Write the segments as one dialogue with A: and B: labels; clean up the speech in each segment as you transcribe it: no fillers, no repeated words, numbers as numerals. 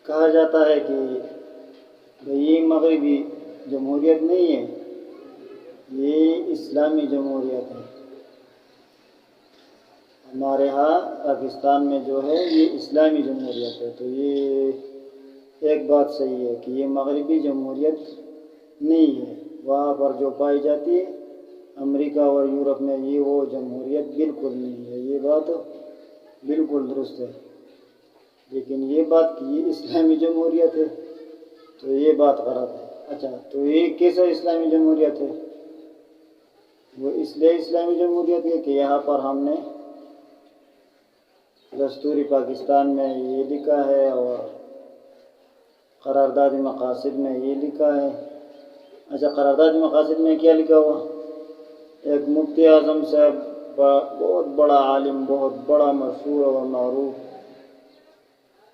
A: کہا جاتا ہے کہ یہ مغربی جمہوریت نہیں ہے، یہ اسلامی جمہوریت ہے۔ ہمارے ہاں پاکستان میں جو ہے یہ اسلامی جمہوریت ہے، تو یہ ایک بات صحیح ہے کہ یہ مغربی جمہوریت نہیں ہے۔ وہاں پر جو پائی جاتی ہے امریکہ اور یورپ میں، یہ وہ جمہوریت بالکل نہیں ہے۔ یہ بات بالکل درست ہے، لیکن یہ بات کہ یہ اسلامی جمہوریت ہے تو یہ بات غلط ہے۔ اچھا، تو یہ کیسا اسلامی جمہوریت ہے؟ وہ اس لیے اسلامی جمہوریت ہے کہ یہاں پر ہم نے دستور پاکستان میں یہ لکھا ہے اور قرارداد مقاصد میں یہ لکھا ہے۔ اچھا، قرارداد مقاصد میں کیا لکھا ہوا؟ ایک مفتی اعظم صاحب بہت بڑا عالم، بہت بڑا مشہور اور معروف،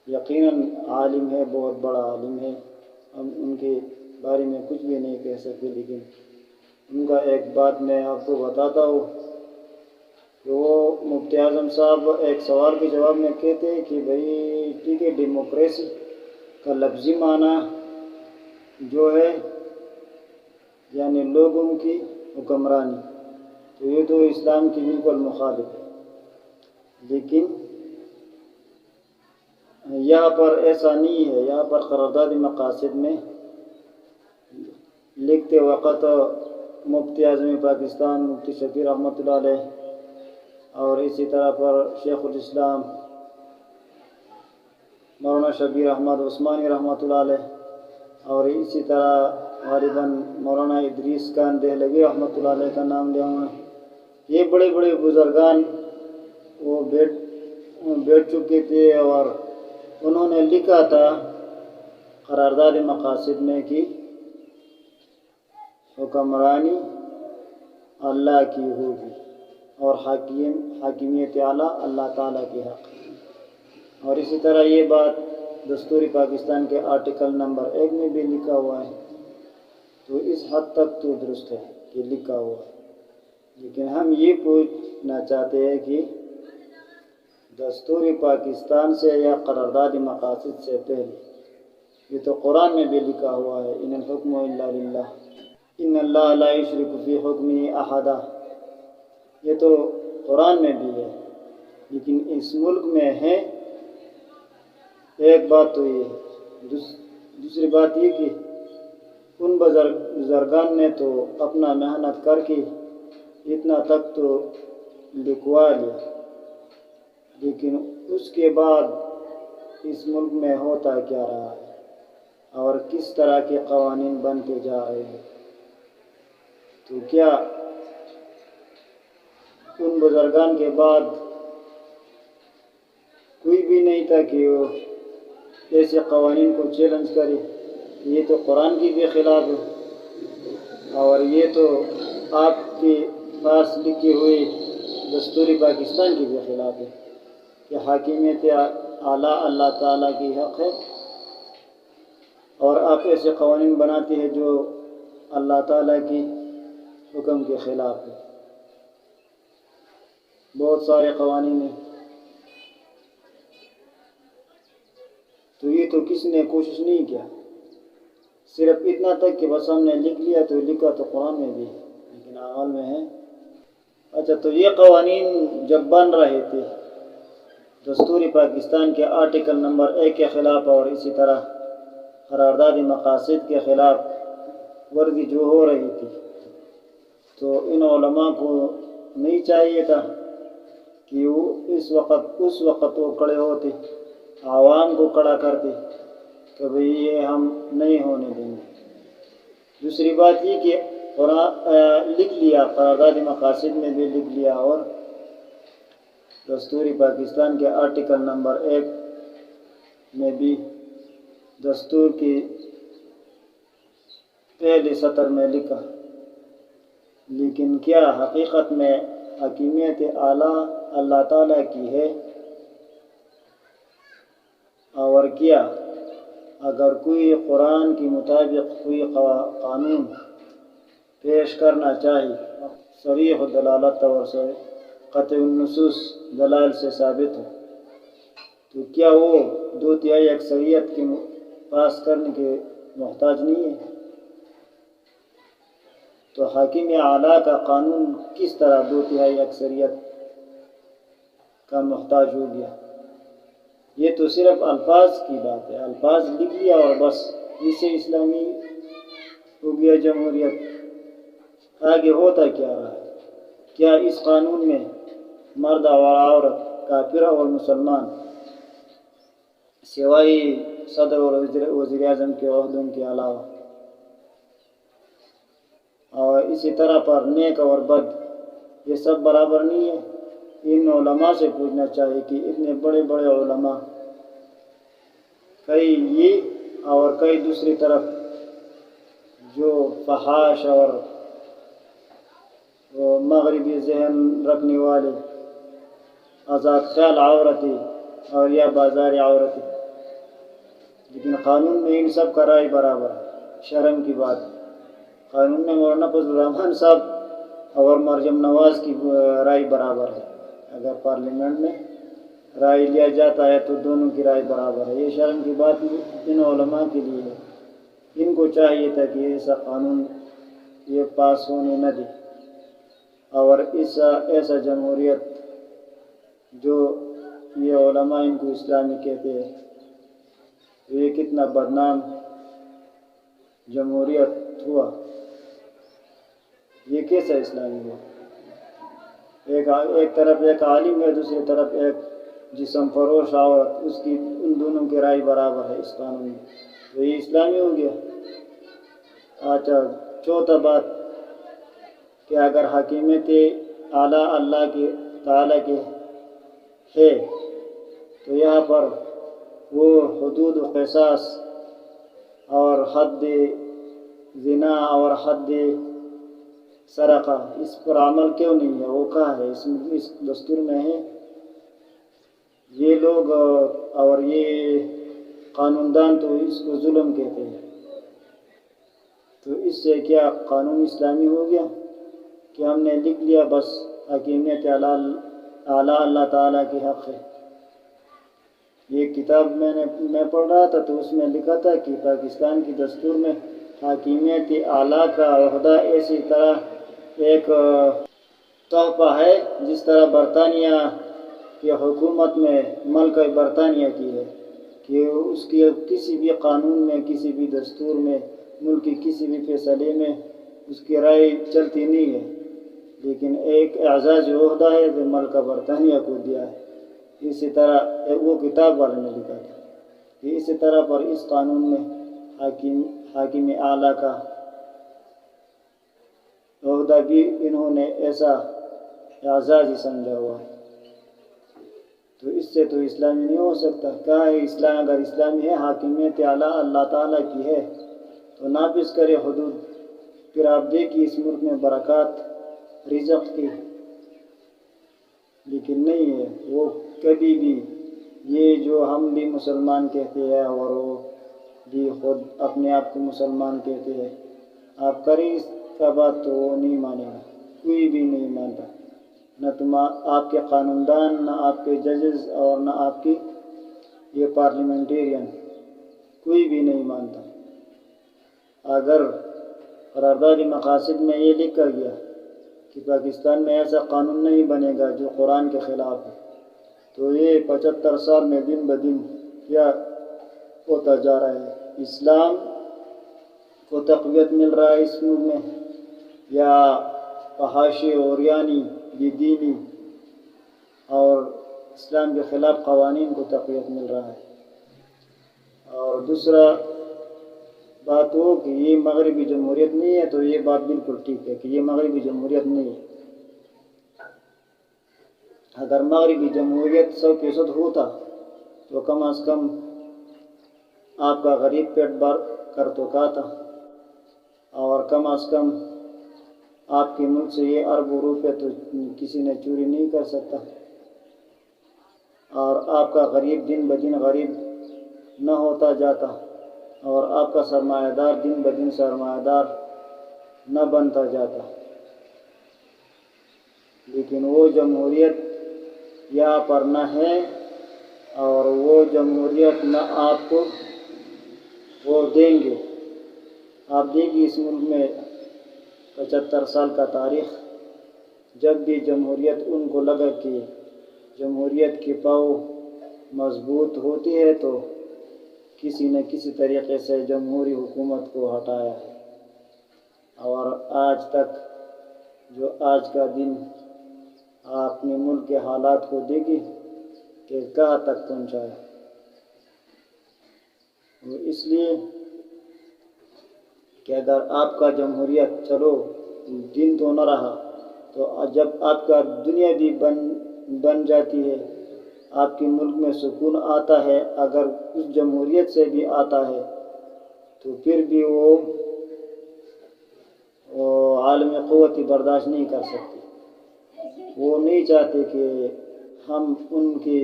A: یقیناً عالم ہے، بہت بڑا عالم ہے، ہم ان کے بارے میں کچھ بھی نہیں کہہ سکتے، لیکن ان کا ایک بات میں آپ کو بتاتا ہوں کہ وہ مفتی اعظم صاحب ایک سوال کے جواب میں کہتے ہیں کہ بھائی ٹھیک ہے، ڈیموکریسی کا لفظی معنی جو ہے یعنی لوگوں کی حکمرانی، تو یہ تو اسلام کی بالکل مخالف ہے، لیکن یہاں پر ایسا نہیں ہے۔ یہاں پر قرارداد مقاصد میں لکھتے وقت مفتی اعظم پاکستان مفتی شفیع رحمۃ اللہ علیہ اور اسی طرح پر شیخ الاسلام مولانا شبیر احمد عثمانی رحمۃ اللہ علیہ اور اسی طرح غالباً مولانا ادریس خان دہلوی رحمۃ اللہ علیہ کا نام لیا ہوں، یہ بڑے بڑے بزرگان وہ بیٹھ چکے تھے اور انہوں نے لکھا تھا قرارداد مقاصد میں کہ حکمرانی اللہ کی ہوگی اور حاکمیت اعلیٰ اللہ تعالیٰ کی حق، اور اسی طرح یہ بات دستور پاکستان کے آرٹیکل نمبر 1 میں بھی لکھا ہوا ہے، تو اس حد تک تو درست ہے کہ لکھا ہوا ہے۔ لیکن ہم یہ پوچھنا چاہتے ہیں کہ دستور پاکستان سے یا قرارداد مقاصد سے پہلے یہ تو قرآن میں بھی لکھا ہوا ہے، ان الحکم الا للہ، ان اللہ لا یشرک فی حکمہ احدا، یہ تو قرآن میں بھی ہے، لیکن اس ملک میں ہے۔ ایک بات تو یہ ہے، دوسری بات یہ کہ ان بزرگان نے تو اپنا محنت کر کے اتنا تک تو لکھوا لیا، لیکن اس کے بعد اس ملک میں ہوتا کیا رہا ہے اور کس طرح کے قوانین بنتے جا رہے ہیں، تو کیا ان بزرگان کے بعد کوئی بھی نہیں تھا کہ وہ ایسے قوانین کو چیلنج کرے کہ یہ تو قرآن کی بھی خلاف ہے اور یہ تو آپ کے پاس لکھی ہوئی دستور پاکستان کی بھی خلاف ہے کہ حاکمیت اعلیٰ اللہ تعالیٰ کی حق ہے، اور آپ ایسے قوانین بناتے ہیں جو اللہ تعالیٰ کی حکم کے خلاف ہے۔ بہت سارے قوانین ہیں، تو یہ تو کسی نے کوشش نہیں کیا، صرف اتنا تک کہ بس ہم نے لکھ لیا، تو لکھا تو قرآن میں بھی ہے لیکن اعمال میں ہے۔ اچھا، تو یہ قوانین جب بن رہے تھے دستور پاکستان کے آرٹیکل نمبر 1 کے خلاف اور اسی طرح قرارداد مقاصد کے خلاف ورزی جو ہو رہی تھی، تو ان علماء کو نہیں چاہیے تھا کہ وہ اس وقت وہ کھڑے ہوتے، عوام کو کھڑا کرتے کہ بھئی یہ ہم نہیں ہونے دیں گے۔ دوسری بات یہ کہ لکھ لیا، قرارداد مقاصد میں بھی لکھ لیا اور دستور پاکستان کے آرٹیکل نمبر 1 میں بھی دستور کی پہلی سطر میں لکھا، لیکن کیا حقیقت میں حاکمیت اعلیٰ اللہ تعالیٰ کی ہے؟ اور کیا اگر کوئی قرآن کے مطابق کوئی قانون پیش کرنا چاہے صریح دلالت اور سے قطع النصوص دلائل سے ثابت ہو، تو کیا وہ 2/3 اکثریت کے پاس کرنے کے محتاج نہیں ہے؟ تو حاکم اعلیٰ کا قانون کس طرح 2/3 اکثریت کا محتاج ہو گیا؟ یہ تو صرف الفاظ کی بات ہے، الفاظ لکھ لیا اور بس اس سے اسلامی ہو گیا جمہوریت۔ آگے ہوتا کیا رہا ہے؟ کیا اس قانون میں مرد اور عورت، کافر اور مسلمان، سوائے صدر اور وزیر اعظم کے عہدوں کے علاوہ، اور اسی طرح پر نیک اور بد، یہ سب برابر نہیں ہے؟ ان علماء سے پوچھنا چاہیے کہ اتنے بڑے بڑے علماء، کئی یہ اور کئی دوسری طرف جو فحاش اور مغربی ذہن رکھنے والے، آزاد خیال عورتیں اور یا بازار عورتیں، لیکن قانون میں ان سب کا رائے برابر ہے۔ شرم کی بات ہے، قانون میں مولانا فضل الرحمان صاحب اور مریم نواز کی رائے برابر ہے۔ اگر پارلیمنٹ میں رائے لیا جاتا ہے تو دونوں کی رائے برابر ہے۔ یہ شرم کی بات ان علماء کے لیے ہے۔ ان کو چاہیے تھا کہ ایسا قانون یہ پاس ہونے نہ دے، اور ایسا جمہوریت جو یہ علماء ان کو اسلامی کہتے ہیں، یہ کتنا بدنام جمہوریت ہوا، یہ کیسا اسلامی ہوا؟ ایک طرف ایک عالم ہے، دوسری طرف ایک جسم فروش عورت، اس کی ان دونوں کی رائے برابر ہے اس قانون میں، تو یہ اسلامی ہو گیا۔ اچھا، چوتھا بات کہ اگر حاکمیت اعلیٰ اللہ کے تعالیٰ کے ہے تو یہاں پر وہ حدود و قصاص اور حد زنا اور حد سرقہ، اس پر عمل کیوں نہیں ہے؟ وہ کہاں ہے؟ اس دستور میں ہے؟ یہ لوگ اور یہ قانون دان تو اس کو ظلم کہتے ہیں، تو اس سے کیا قانون اسلامی ہو گیا کہ ہم نے لکھ لیا بس حاکمیت اعلیٰ اللہ تعالیٰ کی حق ہے؟ یہ کتاب میں پڑھ رہا تھا تو اس میں لکھا تھا کہ پاکستان کی دستور میں حاکمیت اعلیٰ کا عہدہ اسی طرح ایک تحفہ ہے جس طرح برطانیہ کی حکومت میں ملکہ برطانیہ کی ہے، کہ اس کی کسی بھی قانون میں، کسی بھی دستور میں، ملک کی کسی بھی فیصلے میں اس کی رائے چلتی نہیں ہے، لیکن ایک اعزاز عہدہ ہے جو ملکہ برطانیہ کو دیا ہے۔ اسی طرح وہ کتاب والے نے لکھا تھا کہ اسی طرح پر اس قانون میں حاکم اعلیٰ کا عہدہ بھی انہوں نے ایسا اعزاز ہی سمجھا ہوا ہے، تو اس سے تو اسلامی نہیں ہو سکتا۔ کہاں ہے اسلام؟ اگر اسلامی ہے، حاکمیت اعلیٰ اللہ تعالیٰ کی ہے تو نافذ کرے حدود، پھر آپ دیکھیے اس ملک میں برکات رزق کی، لیکن نہیں ہے۔ وہ کبھی بھی یہ جو ہم بھی مسلمان کہتے ہیں اور وہ بھی خود اپنے آپ کو مسلمان کہتے ہیں، آپ کریں اس کا بات تو وہ نہیں مانے گا، کوئی بھی نہیں مانتا، نہ آپ کے قانون دان، نہ آپ کے ججز، اور نہ آپ کی یہ پارلیمنٹیرین، کوئی بھی نہیں مانتا۔ اگر قرارداد مقاصد میں یہ لکھا گیا کہ پاکستان میں ایسا قانون نہیں بنے گا جو قرآن کے خلاف ہے، تو یہ 75 سال میں دن بدن کیا ہوتا جا رہا ہے؟ اسلام کو تقویت مل رہا ہے اس ملک میں، یا فحاشی اور یعنی بے دینی اور اسلام کے خلاف قوانین کو تقویت مل رہا ہے؟ اور دوسرا بات ہو کہ یہ مغربی جمہوریت نہیں ہے، تو یہ بات بالکل ٹھیک ہے کہ یہ مغربی جمہوریت نہیں ہے۔ اگر مغربی جمہوریت 100% ہوتا تو کم از کم آپ کا غریب پیٹ بھر کر تو کھاتا، اور کم از کم آپ کے ملک سے یہ اربوں روپے تو کسی نے چوری نہیں کر سکتا، اور آپ کا غریب دن بدن غریب نہ ہوتا جاتا، اور آپ کا سرمایہ دار دن بدن سرمایہ دار نہ بنتا جاتا۔ لیکن وہ جمہوریت یہاں پر نہ ہے، اور وہ جمہوریت نہ آپ کو وہ دیں گے. آپ دیکھیے اس ملک میں 75 سال کا تاریخ، جب بھی جمہوریت ان کو لگا کہ جمہوریت کی پاؤ مضبوط ہوتی ہے تو کسی نہ کسی طریقے سے جمہوری حکومت کو ہٹایا ہے. اور آج تک جو آج کا دن آپ اپنے ملک کے حالات کو دیکھیں کہ کہاں تک پہنچا ہے. اس لیے کہ اگر آپ کا جمہوریت چلو دن تو نہ رہا تو جب آپ کا دنیا بھی بن جاتی ہے، آپ کے ملک میں سکون آتا ہے، اگر اس جمہوریت سے بھی آتا ہے تو پھر بھی وہ عالم قوت برداشت نہیں کر سکتے. وہ نہیں چاہتے کہ ہم ان کی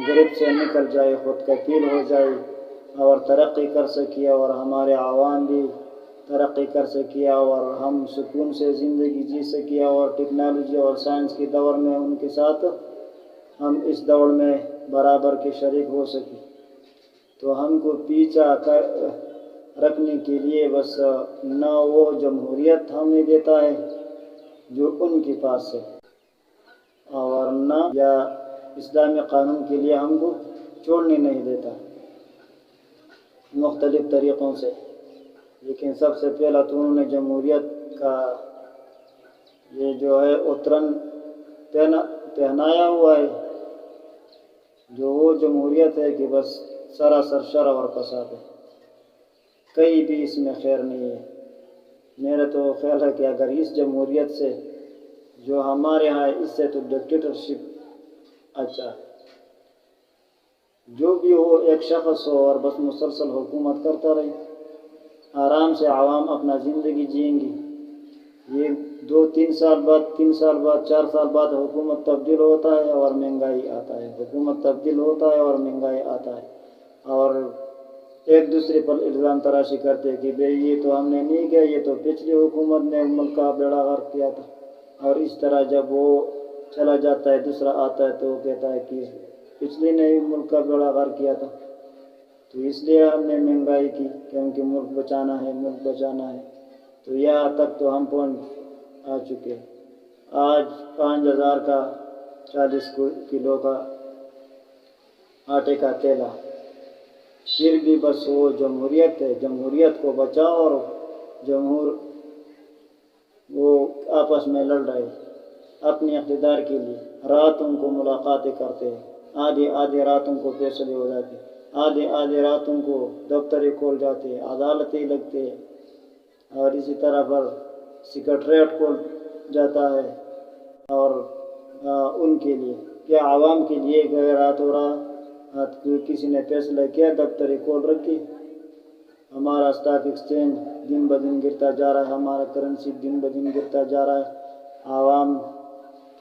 A: گرفت سے نکل جائے، خود کفیل ہو جائے اور ترقی کر سکے اور ہمارے عوام بھی ترقی کر سکے اور ہم سکون سے زندگی جی سکے اور ٹیکنالوجی اور سائنس کے دور میں ان کے ساتھ ہم اس دوڑ میں برابر کے شریک ہو سکیں. تو ہم کو پیچھا رکھنے کے لیے بس نہ وہ جمہوریت ہمیں دیتا ہے جو ان کے پاس ہے، اور نہ یا اسلامی قانون کے لیے ہم کو چھوڑنے نہیں دیتا مختلف طریقوں سے. لیکن سب سے پہلا تو انہوں نے جمہوریت کا یہ جو ہے اترن پہنایا ہوا ہے، جو وہ جمہوریت ہے کہ بس سراسر شر اور فساد ہے، کہیں بھی اس میں خیر نہیں ہے. میرا تو خیال ہے کہ اگر اس جمہوریت سے جو ہمارے ہاں ہے اس سے تو ڈکٹیٹرشپ اچھا ہے. جو بھی ہو ایک شخص ہو اور بس مسلسل حکومت کرتا رہے، آرام سے عوام اپنا زندگی جئیں گی. یہ 2-3 سال بعد 3 سال بعد 4 سال بعد حکومت تبدیل ہوتا ہے اور مہنگائی آتا ہے، حکومت تبدیل ہوتا ہے اور مہنگائی آتا ہے، اور ایک دوسرے پر الزام تراشی کرتے کہ بھئی یہ تو ہم نے نہیں کیا، یہ تو پچھلی حکومت نے ملک کا بیڑا غرق کیا تھا. اور اس طرح جب وہ چلا جاتا ہے دوسرا آتا ہے تو وہ کہتا ہے کہ پچھلی نے ہی ملک کا بیڑا غرق کیا تھا، تو اس لیے ہم نے مہنگائی کی کیونکہ ملک بچانا ہے، ملک بچانا ہے. تو یہاں تک تو ہم پہنچ آ چکے. آج 5000 کا 40 کلو کا آٹے کا تیلا، پھر بھی بس وہ جمہوریت ہے، جمہوریت کو بچاؤ. اور وہ آپس میں لڑ رہے اپنے اقتدار کے لیے. راتوں کو ملاقاتیں کرتے ہیں، آدھی راتوں کو فیصلے ہو جاتے، آدھی راتوں کو دفتریں کھول جاتے، عدالتیں لگتے، اور اسی طرح پر سیکریٹریٹ کھول جاتا ہے. اور ان کے لیے کیا عوام کے لیے گئے راتوں رات کسی نے فیصلہ کیا، دفتریں کھول رکھی. ہمارا اسٹاک ایکسچینج دن بدن گرتا جا رہا ہے، ہمارا کرنسی دن بدن گرتا جا رہا ہے، عوام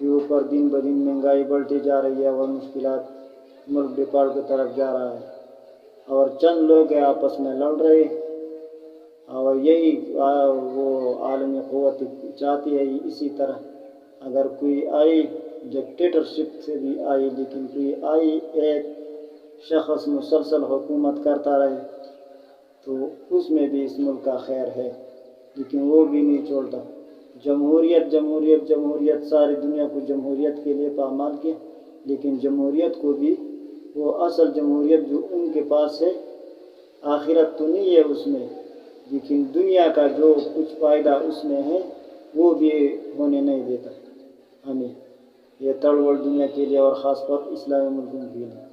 A: کے اوپر دن بدن مہنگائی بڑھتی جا رہی ہے اور مشکلات ملک ڈیفالٹ کی طرف جا رہا ہے، اور چند لوگ آپس میں لڑ رہے. اور یہی وہ عالمی قوت چاہتی ہے اسی طرح. اگر کوئی آئی ڈکٹیٹرشپ سے بھی آئی، لیکن کوئی آئی ایک شخص مسلسل حکومت کرتا رہے تو اس میں بھی اس ملک کا خیر ہے، لیکن وہ بھی نہیں چھوڑتا. جمہوریت جمہوریت جمہوریت، ساری دنیا کو جمہوریت کے لیے پامال کیا، لیکن جمہوریت کو بھی وہ اصل جمہوریت جو ان کے پاس ہے، آخرت تو نہیں ہے اس میں، لیکن دنیا کا جو کچھ فائدہ اس میں ہے وہ بھی ہونے نہیں دیتا ہمیں. یہ تھرڈ ورلڈ دنیا کے لیے اور خاص طور اسلامی ملکوں کے لیے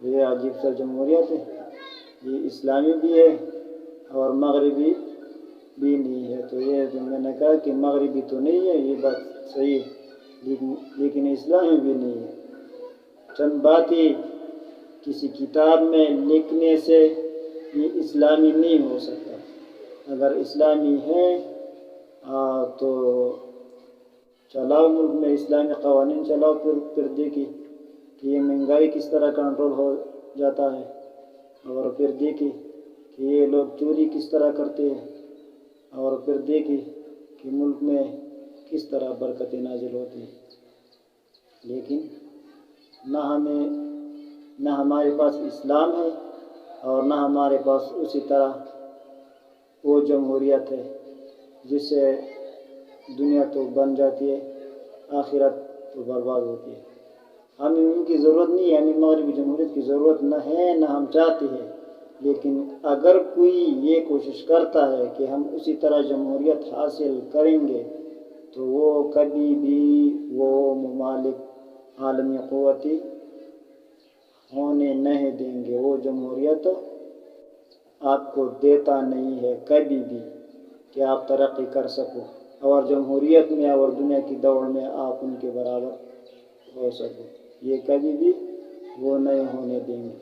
A: یہ عجیب سا جمہوریت ہے. یہ اسلامی بھی ہے اور مغربی بھی نہیں ہے. تو یہ جو میں نے کہا کہ مغربی تو نہیں ہے، یہ بات صحیح ہے، لیکن اسلامی بھی نہیں ہے. چند باتیں کسی کتاب میں لکھنے سے یہ اسلامی نہیں ہو سکتا. اگر اسلامی ہے تو چلاؤ ملک میں اسلامی قوانین چلاؤ، پھر دیکھیں کہ یہ مہنگائی کس طرح کنٹرول ہو جاتا ہے، اور پھر دیکھیں کہ یہ لوگ چوری کس طرح کرتے ہیں، اور پھر دیکھیں کہ ملک میں کس طرح برکتیں نازل ہوتی ہیں. لیکن نہ ہمیں نہ ہمارے پاس اسلام ہے اور نہ ہمارے پاس اسی طرح وہ جمہوریت ہے جس سے دنیا تو بن جاتی ہے، آخرت تو برباد ہوتی ہے۔ ہمیں ان کی ضرورت نہیں ہے، ہمیں مغربی جمہوریت کی ضرورت نہ ہے نہ ہم چاہتے ہیں، لیکن اگر کوئی یہ کوشش کرتا ہے کہ ہم اسی طرح جمہوریت حاصل کریں گے تو وہ کبھی بھی وہ ممالک عالمی قوتی ہونے نہیں دیں گے۔ وہ جمہوریت آپ کو دیتا نہیں ہے کبھی بھی کہ آپ ترقی کر سکو اور جمہوریت میں اور دنیا کی دوڑ میں آپ ان کے برابر ہو سکو، یہ کبھی بھی وہ نہیں ہونے دیں گے۔